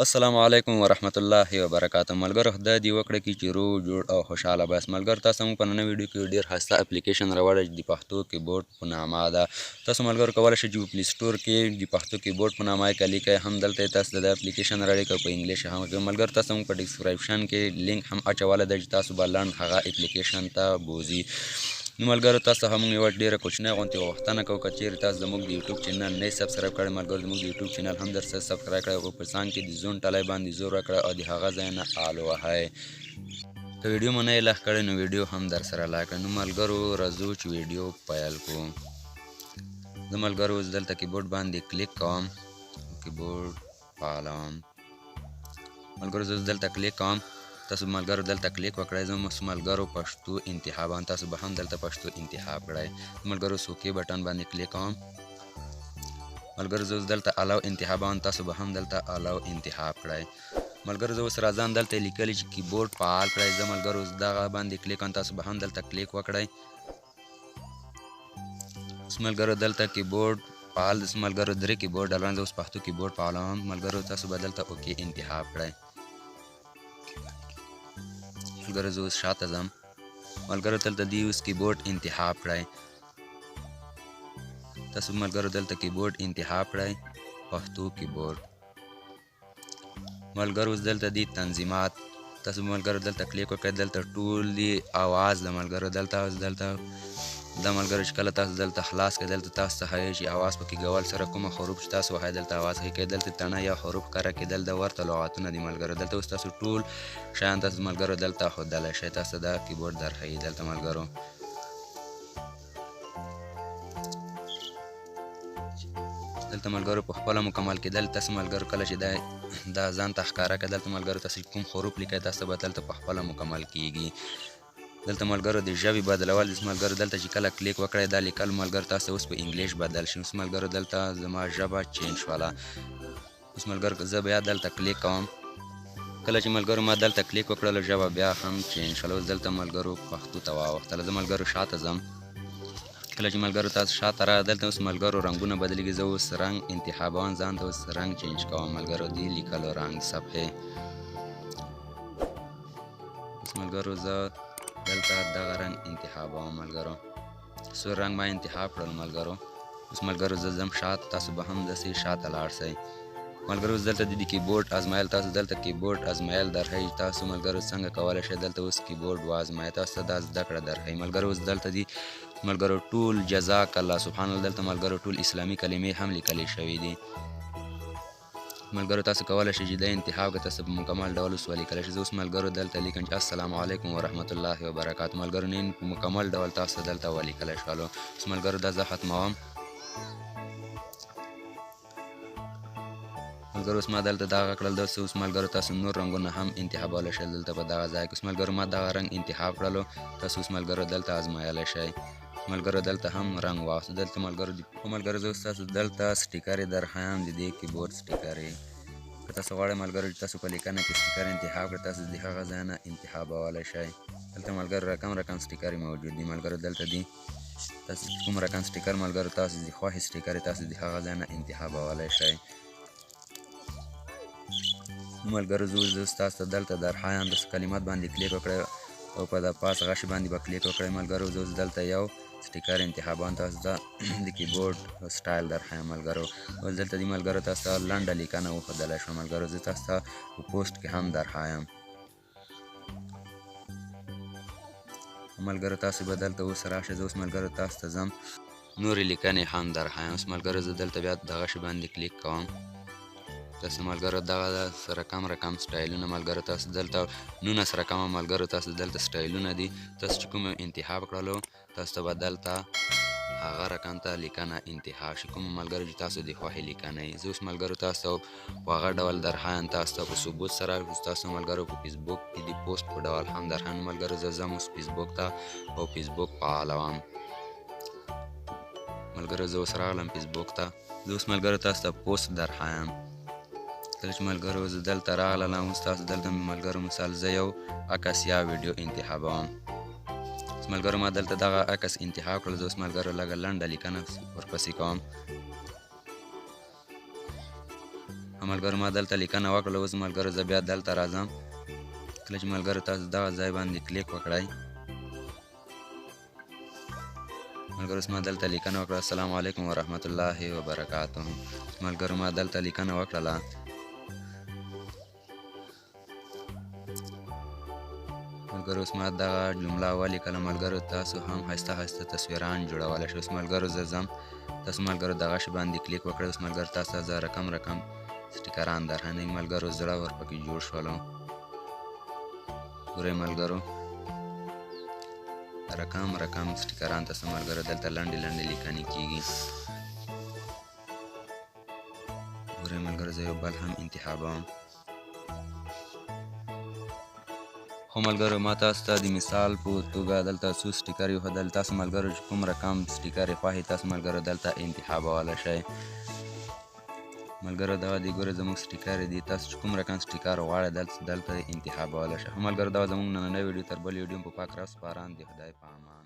السلام علیکم ورحمت الله وبرکاته. ملګرو خدای دې وکړه کې چې روغ جوړ او خوشحاله بس. ملګرو تاسو موږ په نننۍ ویډیو کې ډېر ښایسته اپلیکیشن راوړی چې د پښتو کیبورډ په نامه ده. تاسو ملګرو کولی شئ چې په پلی سټور کې د پښتو کیبورډ په نامه یې کلي کوئ، هم دلته تاسو د اپلیکیشن راډی کوئ په انګلیش هم. ملګرو تاسو موږ په ډسکرایپشن کې لینک هم اچولی دی چې تاسو به لنډ هغه اپلیکیشن ته بوځي. نو ملګرو تاسو هم یوه ډېره کوچنۍ غوندې غوښتنه کوو که چیرې تاسو زموږ د یوټیوب چینل نه یې سبسکرایب کړی ملګرو زموږ د یوټیوب چینل هم درسره سبسکرایب کړی او په څنګ کې د زون ټلی باندې زور وکړئ او د هغه ځای نه آل ووهئ. که ویډیو مو نه یې لایک کړی نو ویډیو هم درسره لایک کړئ. نو ملګرو راځو چې ویډیو پیل کړو. زه ملګرو اوس دلته کیبورډ باندې کلیک کوم، کیبورډ فعالوم. ملګرو زه دلته کلیک کوم، تاسو ملګرو دلته کلیک وکړئ. زه ملګرو پښتو انتخابان، تاسو به هم دلته پښتو انتخاب کړئ. ملګرو سوکې بټن باندې کلیک کوم. ملګرو زه اوس دلته الاو انتخابان، تاسو به هم دلته الاو انتخاب کړئ. ملګرو زه اوس راځم دلته لیکلی چې کیبورډ فعال کړئ. زه ملګرو اوس دغه باندې کلیک کوم، تاسو به هم دلته کلیک وکړئ. اوس ملګرو دلته کیبورډ فعال ده. ملګرو درې کیبورډ ډالران، زه اوس پښتو کیبورډ فعالوم. ملګرو تاسو به دلته اوکې انتخاب کړئ. ملګرو زه اوس شاته ځم. ملګرو دلته دې اوس کیبورډ انتخاب کړئ. تاسو ملګرو دلته کیبورډ انتخاب کړئ، پښتو کیبورډ. ملګرو اوس دلته دې تنظیمات، تاسو ملګرو دلته کلیک وکړئ. دلته ټول دې اواز د ملګرو دلته دا ملګرو چې کله تاسو دلته خلاص کړئ دلته تاسو ته ښایي چې اواز پکې کول سره کومه حروف چې تاسو وهئ دلته اواز ښه کوي. دلته تڼه یا حروف کره کېدل د ورته لغاتونه دي ملګرو. دلته اوس تاسو ټول شیان تاسو ملګرو دلته ښودلی شئ. تاسو دا کیبورډ درښیي دلته ملګرو. دلته ملګرو په خپله مکمل کېدل تاسو ملګرو کله چې دا ځان ته ښکاره کړه دلته ملګرو تاسو کوم حروف لیکئ تاسو به دلته په خپله مکمل کیږي. دلته ملګرو د ژبې بدلول ملګرو دلته چې کله کلیک وکړئ دا لیکل ملګرو تاسو اوس په انګلیش بدل شي. اوس ملګرو دلته زما ژبه چینج شوله. اوس ملګرو زه بیا دلته کلیک کوم. کله چې ملګرو ما دلته کلیک وکړلو ژبه بیا هم چینج شوله. اوس دلته ملګرو پښتو ته واوښتله. زه ملګرو شاته ځم. کله چې ملګرو تاسو شاته راغله دلته اوس ملګرو رنګونه بدلېږي. زه اوس رنګ انتخابوم، ځان ته اوس رنګ چینج کوم ملګرو دې لیکلو رنګ صفحې. اوس ملګرو زه دلته دغه رنګ انتخابوم ملګرو. سور رنګ ما انتخاب کړل ملګرو. اوس ملګرو زه ځم شاته، تاسو به هم داسې شاته لاړ شئ. ملګرو اوس دلته د کیبورډ ازمایل، تاسو دلته کیبورډ ازمایل درښیي. تاسو ملګرو څنګه کولی شئ دلته اوس کیبورډ وازمایئ. تاسو ته دا زده کړه درښیي ملګرو. اوس دلته دي ملګرو ټول جزاک الله سبحان الله دلته ملګرو ټول اسلامي کلمې هم لیکلې شوي دي. ملګرو تاسو کولی شئ چې دا انتخاب کړئ، تاسو په مکمل ډول اوس ولیکلی شئ. زه اوس ملګرو دلته لیکم چې السلام علیکم ورحمت الله وبرکاته. ملګرو نن په مکمل ډول تاسو دلته ولیکلی شولو. اوس ملګرو دا زه ختموم. ملګرو اوس ما دلته دغه کړل. داسې اوس ملګرو تاسو نور رنګونه هم انتخابولی شئ دلته په دغه ځای کې. اوس ملګرو ما دغه رنګ انتخاب کړلو، تاسو اوس ملګرو دلته ازمایلی شئ. ملګرو دلته هم رنګ واخلو. دلته ملګرو زه اوس تاسو دلته سټیکر یې درښیم د دې کیبورډ سټیکر یې. که تاسو غواړئ ملګرو چې تاسو په لیکنه کې سټیکر انتخاب کړئ تاسو د هغه ځای نه انتخابولی شئ. دلته ملګرو رقم سټیکر یې موجود دي ملګرو. دلته دي تاسو کوم رقم سټیکر ملګرو تاسو د خوښې سټیکر یې تاسو د هغه ځای نه انتخابولی شئ. ملګرو زه اوس تاسو ته دلته درښیم داسې کلمات باندې کلیک وکړئ او په د پاس غشي باندې به کلیک وکړئ ملګرو. زه اوس دلته یو سټیکر انتخابوم، تاسو ته د کیبورډ سټایل درښیم ملګرو. اوس دلته دې ملګرو تاسو ته لنډه لیکنه وښودلی شوه ملګرو. زه تاسو ته په پوسټ کې هم درښیم ملګرو. تاسو به دلته اوس راشئ. زه اوس ملګرو تاسو ته ځم نورې لیکنې هم درښیم. اوس ملګرو زه دلته بیا دغه شي باندې کلیک کوم. تاسو ملګرو دغه رقم سټایلونه ملګرو تاسو دلته 19 رقمه ملګرو تاسو دلته سټایلونه دي. تاسو چې کوم انتخاب کړلو تاسو ته به دلته هغه رقم ته لیکنه انتخاب شي، کوم ملګرو چې تاسو د خوښې لیکنه یې. زه اوس ملګرو تاسو ته په هغه ډول درښیم تاسو ته په ثبوت سره. تاسو ملګرو په فیسبوک کې د پوسټ په ډول هم درښیم ملګرو. زه ځم اوس فیسبوک ته او فیسبوک فعالوم ملګرو. زه اوس راغلم فیسبوک ته. زه اوس ملګرو تاسو ته پوسټ درښیم. کله چې ملګرو زه دلته راغلم اوس تاسو دلته ملګرو مثال زه یو عکس یا ویډیو انتخابوم. ملګرو ما دلته دغه عکس انتخاب کړل. زه اوس ملګرو لږه لنډه لیکنه ورپسې کوم. ملګرو ما دلته لیکنه وکړله. اوس ملګرو زه بیا دلته راځم. کله چې ملګرو تاسو دغه ځای باندې کلیک وکړئ، ملګرو اوس ما دلته لیکنه وکړه السلام علیکم ورحمت الله وبرکاته. ملګرو ما دلته لیکنه وکړله. ملګرو اوس ما دغه جمله ولیکله. ملګرو تاسو هم ښایسته ښایسته تصویران جوړولی شئ. اوس ملګرو زه ځم، تاسو ملګرو دغه شي باندې کلیک وکړئ. اوس ملګرو تاسو ته زه رقم سټیکران درخانۍ ملګرو زړه ورپکې جوړ شولو. ګورئ ملګرو رقم سټیکران تاسو ملګرو دلته لنډې لنډې لیکنې کیږي. ګورئ ملګرو زه یو بل هم انتخابوم. خو ملګرو ما تاسو ته د مثال په توګه دلته څو سټیکر ایښودل. تاسو ملګرو چې کوم رقم سټیکر یې خوښ تاسو ملګرو دلته انتخابولی شئ. ملګرو دغه دی ګوره زموږ سټیکر دی. تاسو چې کوم رقم سټیکر غواړئ دلته انتخابولی شئ. خو ملګرو دا زموږ نننۍ ویډیو. تر بل ویډیو په پاک راوسپارم. د خدای په امان.